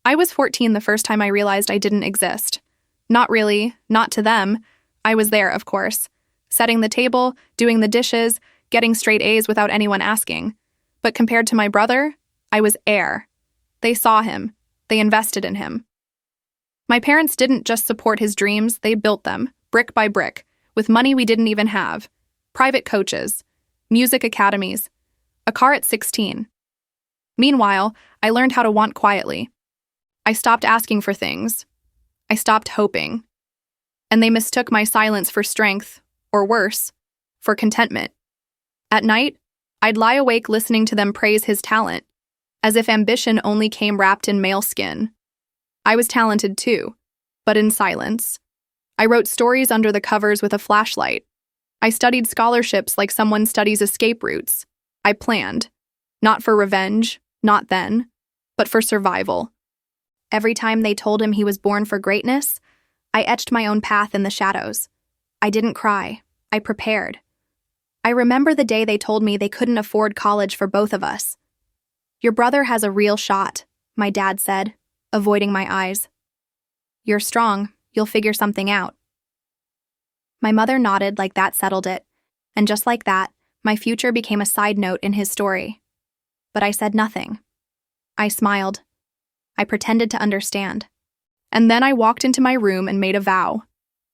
I was 14 the first time I realized I didn't exist. Not really, not to them. I was there, of course. Setting the table, doing the dishes, getting straight A's without anyone asking. But compared to my brother, I was air. They saw him. They invested in him. My parents didn't just support his dreams, they built them, brick by brick, with money we didn't even have. Private coaches, music academies, a car at 16. Meanwhile, I learned how to want quietly. I stopped asking for things. I stopped hoping. And they mistook my silence for strength, or worse, for contentment. At night, I'd lie awake listening to them praise his talent, as if ambition only came wrapped in male skin. I was talented too, but in silence. I wrote stories under the covers with a flashlight. I studied scholarships like someone studies escape routes. I planned. Not for revenge, not then, but for survival. Every time they told him he was born for greatness, I etched my own path in the shadows. I didn't cry. I prepared. I remember the day they told me they couldn't afford college for both of us. "Your brother has a real shot," my dad said, avoiding my eyes. "You're strong. You'll figure something out." My mother nodded like that settled it, and just like that, my future became a side note in his story. But I said nothing. I smiled. I pretended to understand. And then I walked into my room and made a vow.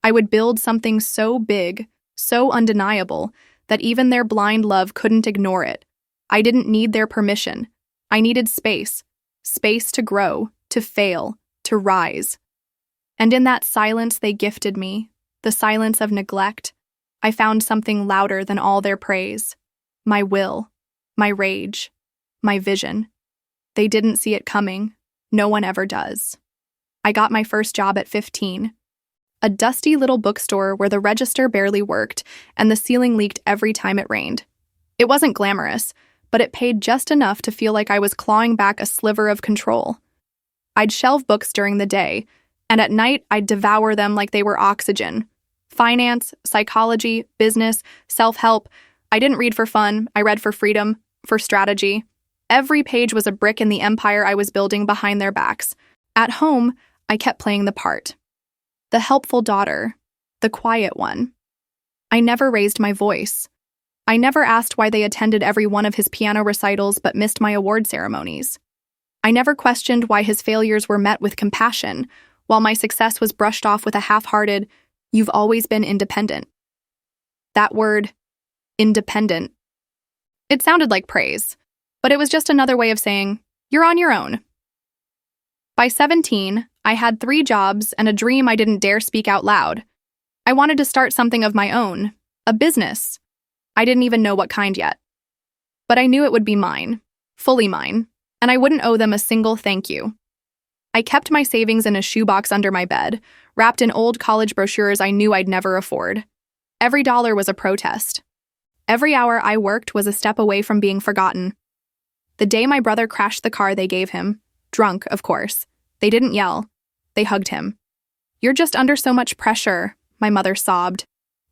I would build something so big, so undeniable, that even their blind love couldn't ignore it. I didn't need their permission. I needed space. Space to grow, to fail, to rise. And in that silence they gifted me, the silence of neglect, I found something louder than all their praise. My will, my rage, my vision. They didn't see it coming. No one ever does. I got my first job at 15. A dusty little bookstore where the register barely worked and the ceiling leaked every time it rained. It wasn't glamorous, but it paid just enough to feel like I was clawing back a sliver of control. I'd shelve books during the day, and at night I'd devour them like they were oxygen. Finance, psychology, business, self-help. I didn't read for fun, I read for freedom, for strategy. Every page was a brick in the empire I was building behind their backs. At home, I kept playing the part. The helpful daughter, the quiet one. I never raised my voice. I never asked why they attended every one of his piano recitals but missed my award ceremonies. I never questioned why his failures were met with compassion, while my success was brushed off with a half-hearted, "You've always been independent." That word, independent. It sounded like praise, but it was just another way of saying, "You're on your own." By 17, I had 3 jobs and a dream I didn't dare speak out loud. I wanted to start something of my own, a business. I didn't even know what kind yet. But I knew it would be mine, fully mine, and I wouldn't owe them a single thank you. I kept my savings in a shoebox under my bed, wrapped in old college brochures I knew I'd never afford. Every dollar was a protest. Every hour I worked was a step away from being forgotten. The day my brother crashed the car they gave him, drunk, of course, they didn't yell. They hugged him. "You're just under so much pressure," my mother sobbed.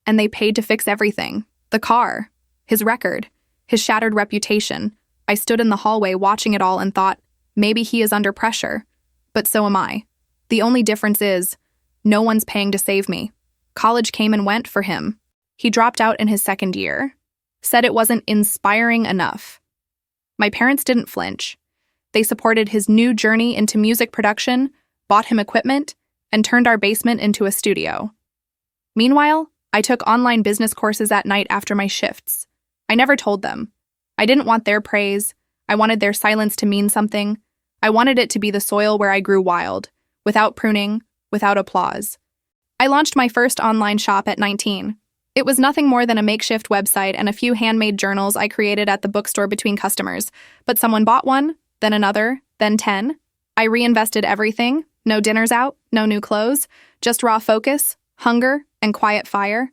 And they paid to fix everything. The car, his record, his shattered reputation. I stood in the hallway watching it all and thought, maybe he is under pressure. But so am I. The only difference is, no one's paying to save me. College came and went for him. He dropped out in his second year. Said it wasn't inspiring enough. My parents didn't flinch. They supported his new journey into music production, bought him equipment, and turned our basement into a studio. Meanwhile, I took online business courses at night after my shifts. I never told them. I didn't want their praise. I wanted their silence to mean something. I wanted it to be the soil where I grew wild, without pruning, without applause. I launched my first online shop at 19. It was nothing more than a makeshift website and a few handmade journals I created at the bookstore between customers. But someone bought one, then another, then 10. I reinvested everything. No dinners out, no new clothes, just raw focus, hunger, and quiet fire.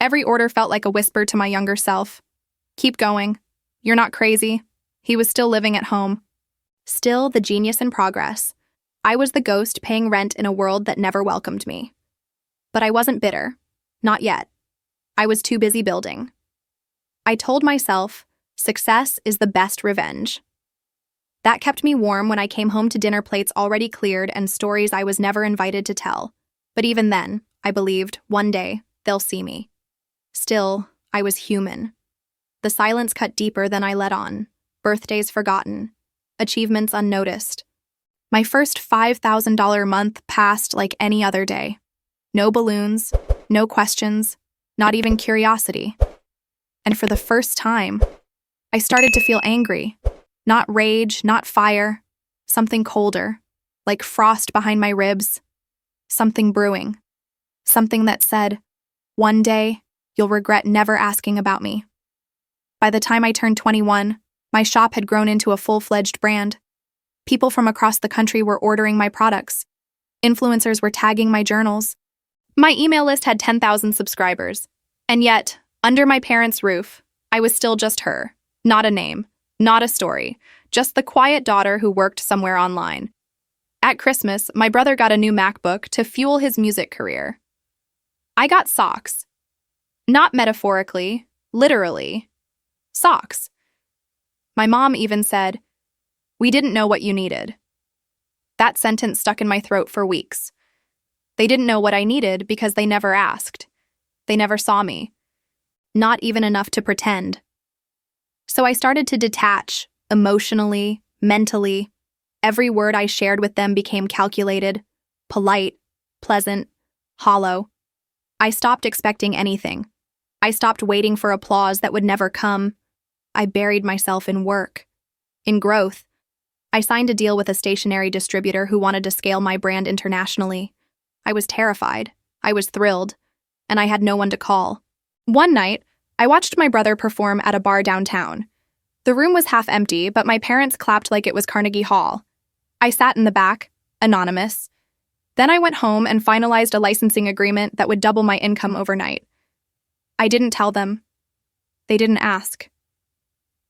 Every order felt like a whisper to my younger self. "Keep going. You're not crazy." He was still living at home. Still the genius in progress. I was the ghost paying rent in a world that never welcomed me. But I wasn't bitter. Not yet. I was too busy building. I told myself, success is the best revenge. That kept me warm when I came home to dinner plates already cleared and stories I was never invited to tell. But even then, I believed, one day, they'll see me. Still, I was human. The silence cut deeper than I let on. Birthdays forgotten. Achievements unnoticed. My first $5,000 month passed like any other day. No balloons, no questions, not even curiosity. And for the first time, I started to feel angry. Not rage, not fire. Something colder, like frost behind my ribs. Something brewing. Something that said, one day, you'll regret never asking about me. By the time I turned 21, my shop had grown into a full-fledged brand. People from across the country were ordering my products. Influencers were tagging my journals. My email list had 10,000 subscribers. And yet, under my parents' roof, I was still just her. Not a name, not a story, just the quiet daughter who worked somewhere online. At Christmas, my brother got a new MacBook to fuel his music career. I got socks. Not metaphorically, literally. Socks. My mom even said, "We didn't know what you needed." That sentence stuck in my throat for weeks. They didn't know what I needed because they never asked. They never saw me. Not even enough to pretend. So I started to detach, emotionally, mentally. Every word I shared with them became calculated, polite, pleasant, hollow. I stopped expecting anything. I stopped waiting for applause that would never come. I buried myself in work, in growth. I signed a deal with a stationery distributor who wanted to scale my brand internationally. I was terrified. I was thrilled. And I had no one to call. One night, I watched my brother perform at a bar downtown. The room was half empty, but my parents clapped like it was Carnegie Hall. I sat in the back, anonymous. Then I went home and finalized a licensing agreement that would double my income overnight. I didn't tell them. They didn't ask.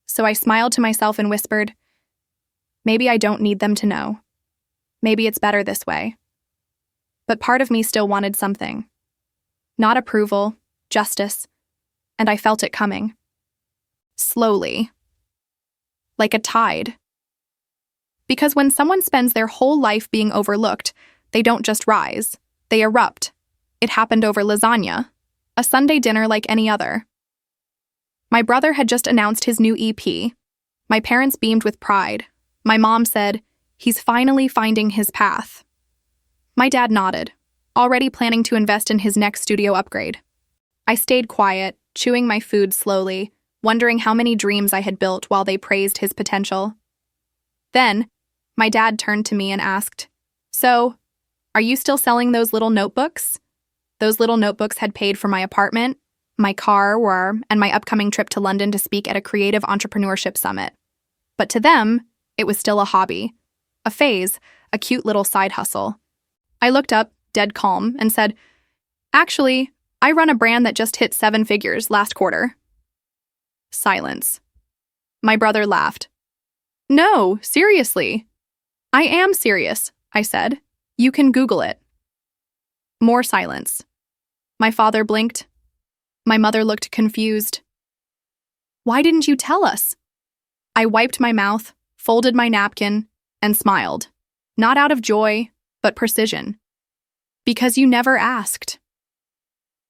So I smiled to myself and whispered, maybe I don't need them to know. Maybe it's better this way. But part of me still wanted something. Not approval, justice, and I felt it coming. Slowly. Like a tide. Because when someone spends their whole life being overlooked, they don't just rise, they erupt. It happened over lasagna, a Sunday dinner like any other. My brother had just announced his new EP. My parents beamed with pride. My mom said, "He's finally finding his path." My dad nodded, already planning to invest in his next studio upgrade. I stayed quiet, chewing my food slowly, wondering how many dreams I had built while they praised his potential. Then, my dad turned to me and asked, "So, are you still selling those little notebooks?" Those little notebooks had paid for my apartment, my car, and my upcoming trip to London to speak at a creative entrepreneurship summit. But to them, it was still a hobby, a phase, a cute little side hustle. I looked up, dead calm, and said, "Actually, I run a brand that just hit 7 figures last quarter." Silence. My brother laughed. "No, seriously." "I am serious," I said. "You can Google it." More silence. My father blinked. My mother looked confused. "Why didn't you tell us?" I wiped my mouth, folded my napkin, and smiled. Not out of joy, but precision. Because you never asked.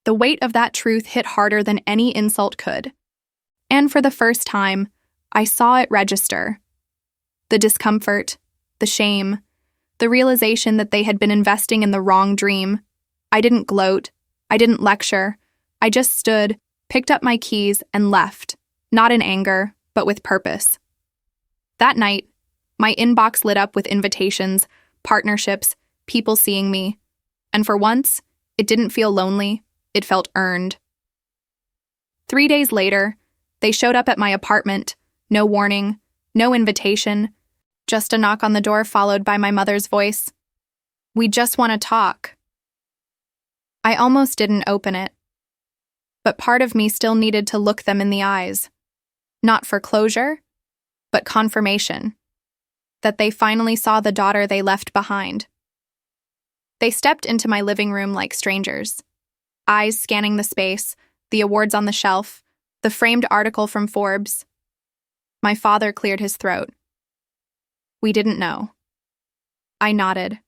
The weight of that truth hit harder than any insult could. And for the first time, I saw it register. The discomfort, the shame, the realization that they had been investing in the wrong dream. I didn't gloat. I didn't lecture. I just stood, picked up my keys, and left, not in anger, but with purpose. That night, my inbox lit up with invitations, partnerships, people seeing me. And for once, it didn't feel lonely. It felt earned. 3 days later, they showed up at my apartment, no warning, no invitation, just a knock on the door followed by my mother's voice. "We just want to talk." I almost didn't open it. But part of me still needed to look them in the eyes. Not for closure, but confirmation. That they finally saw the daughter they left behind. They stepped into my living room like strangers. Eyes scanning the space, the awards on the shelf, the framed article from Forbes. My father cleared his throat. We didn't know. I nodded.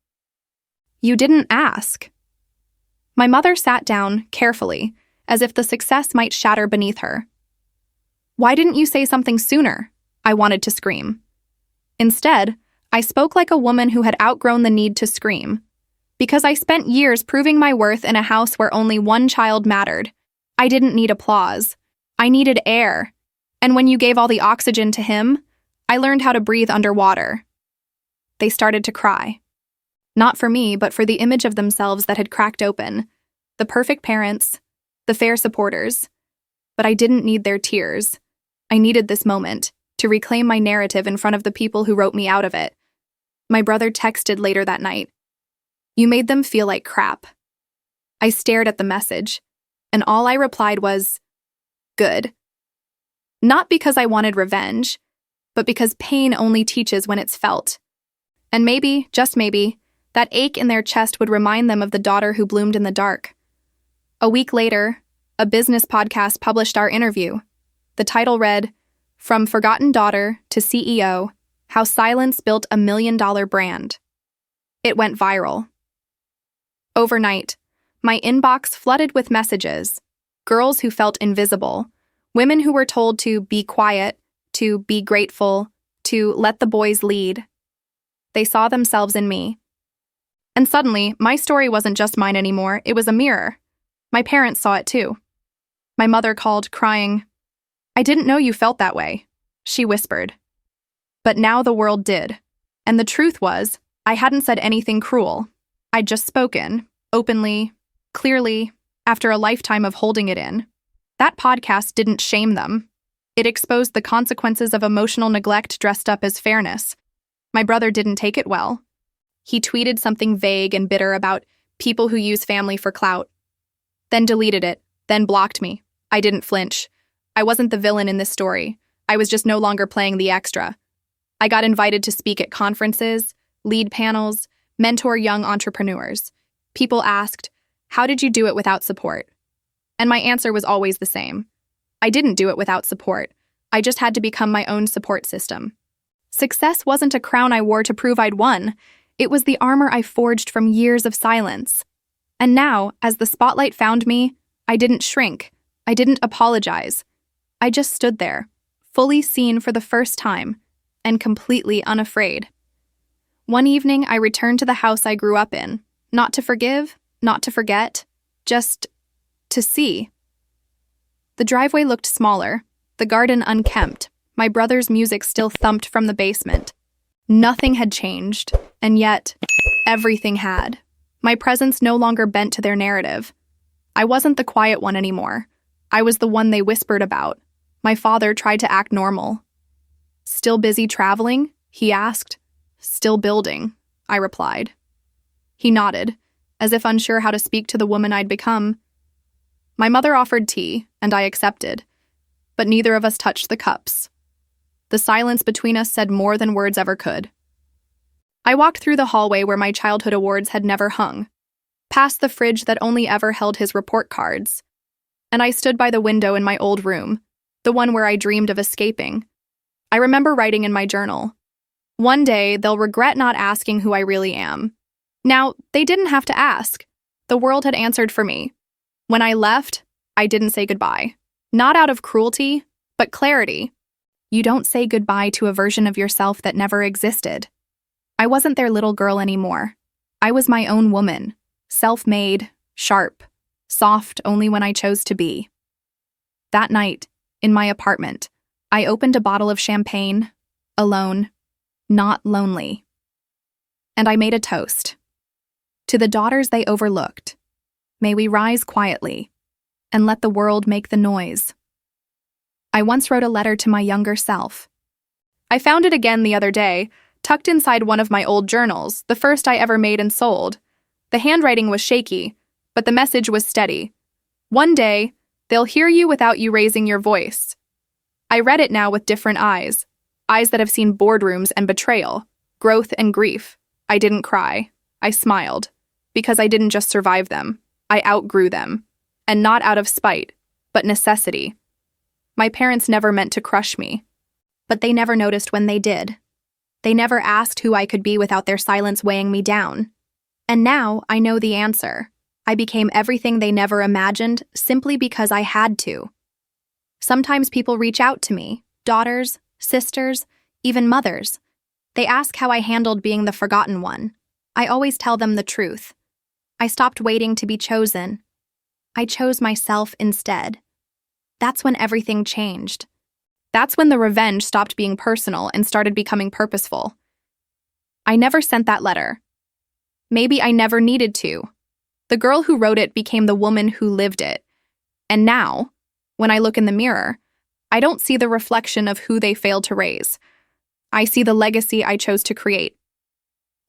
You didn't ask. My mother sat down carefully, as if the success might shatter beneath her. Why didn't you say something sooner? I wanted to scream. Instead, I spoke like a woman who had outgrown the need to scream. Because I spent years proving my worth in a house where only one child mattered. I didn't need applause. I needed air. And when you gave all the oxygen to him, I learned how to breathe underwater. They started to cry. Not for me, but for the image of themselves that had cracked open. The perfect parents, the fair supporters. But I didn't need their tears. I needed this moment to reclaim my narrative in front of the people who wrote me out of it. My brother texted later that night. You made them feel like crap. I stared at the message, and all I replied was, good. Not because I wanted revenge, but because pain only teaches when it's felt. And maybe, just maybe, that ache in their chest would remind them of the daughter who bloomed in the dark. A week later, a business podcast published our interview. The title read, From Forgotten Daughter to CEO, How Silence Built a $1 Million Brand. It went viral. Overnight, my inbox flooded with messages. Girls who felt invisible, women who were told to be quiet, to be grateful, to let the boys lead. They saw themselves in me. And suddenly, my story wasn't just mine anymore, it was a mirror. My parents saw it too. My mother called, crying, I didn't know you felt that way, she whispered. But now the world did. And the truth was, I hadn't said anything cruel. I'd just spoken, openly, clearly, after a lifetime of holding it in. That podcast didn't shame them. It exposed the consequences of emotional neglect dressed up as fairness. My brother didn't take it well. He tweeted something vague and bitter about people who use family for clout. Then deleted it, then blocked me. I didn't flinch. I wasn't the villain in this story. I was just no longer playing the extra. I got invited to speak at conferences, lead panels, mentor young entrepreneurs. People asked, how did you do it without support? And my answer was always the same. I didn't do it without support. I just had to become my own support system. Success wasn't a crown I wore to prove I'd won. It was the armor I forged from years of silence. And now, as the spotlight found me, I didn't shrink. I didn't apologize. I just stood there, fully seen for the first time, and completely unafraid. One evening, I returned to the house I grew up in, not to forgive, not to forget, just to see. The driveway looked smaller, the garden unkempt, my brother's music still thumped from the basement. Nothing had changed, and yet, everything had. My presence no longer bent to their narrative. I wasn't the quiet one anymore. I was the one they whispered about. My father tried to act normal. Still busy traveling? He asked. Still building, I replied. He nodded, as if unsure how to speak to the woman I'd become. My mother offered tea, and I accepted, but neither of us touched the cups. The silence between us said more than words ever could. I walked through the hallway where my childhood awards had never hung, past the fridge that only ever held his report cards, and I stood by the window in my old room, the one where I dreamed of escaping. I remember writing in my journal, one day they'll regret not asking who I really am. Now, they didn't have to ask. The world had answered for me. When I left, I didn't say goodbye. Not out of cruelty, but clarity. You don't say goodbye to a version of yourself that never existed. I wasn't their little girl anymore. I was my own woman, self-made, sharp, soft only when I chose to be. That night, in my apartment, I opened a bottle of champagne, alone, not lonely. And I made a toast. To the daughters they overlooked, may we rise quietly and let the world make the noise. I once wrote a letter to my younger self. I found it again the other day, tucked inside one of my old journals, the first I ever made and sold. The handwriting was shaky, but the message was steady. One day, they'll hear you without you raising your voice. I read it now with different eyes that have seen boardrooms and betrayal, growth and grief. I didn't cry. I smiled, because I didn't just survive them. I outgrew them, and not out of spite, but necessity. My parents never meant to crush me, but they never noticed when they did. They never asked who I could be without their silence weighing me down. And now I know the answer. I became everything they never imagined simply because I had to. Sometimes people reach out to me, daughters, sisters, even mothers. They ask how I handled being the forgotten one. I always tell them the truth. I stopped waiting to be chosen. I chose myself instead. That's when everything changed. That's when the revenge stopped being personal and started becoming purposeful. I never sent that letter. Maybe I never needed to. The girl who wrote it became the woman who lived it. And now, when I look in the mirror, I don't see the reflection of who they failed to raise. I see the legacy I chose to create.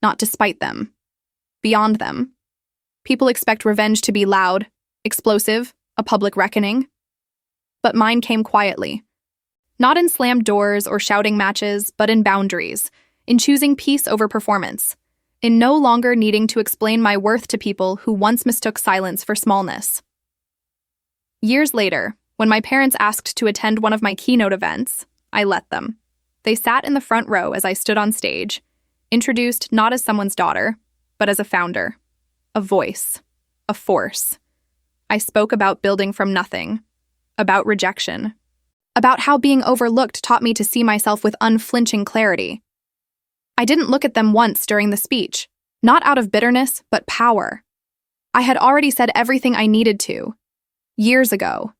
Not despite them. Beyond them. People expect revenge to be loud, explosive, a public reckoning. But mine came quietly. Not in slammed doors or shouting matches, but in boundaries, in choosing peace over performance, in no longer needing to explain my worth to people who once mistook silence for smallness. Years later, when my parents asked to attend one of my keynote events, I let them. They sat in the front row as I stood on stage, introduced not as someone's daughter, but as a founder, a voice, a force. I spoke about building from nothing, about rejection, about how being overlooked taught me to see myself with unflinching clarity. I didn't look at them once during the speech, not out of bitterness, but power. I had already said everything I needed to, years ago,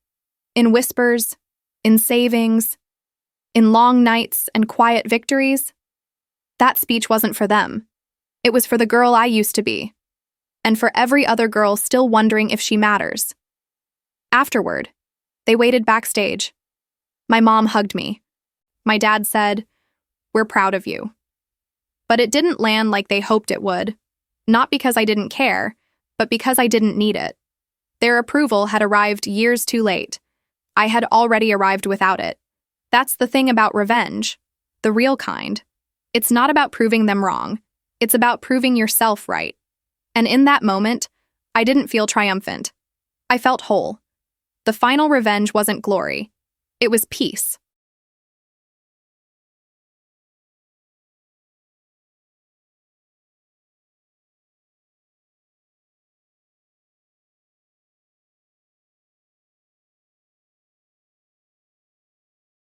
in whispers, in savings, in long nights and quiet victories. That speech wasn't for them. It was for the girl I used to be, and for every other girl still wondering if she matters. Afterward, they waited backstage. My mom hugged me. My dad said, "We're proud of you." But it didn't land like they hoped it would, not because I didn't care, but because I didn't need it. Their approval had arrived years too late. I had already arrived without it. That's the thing about revenge, the real kind. It's not about proving them wrong. It's about proving yourself right. And in that moment, I didn't feel triumphant. I felt whole. The final revenge wasn't glory. It was peace.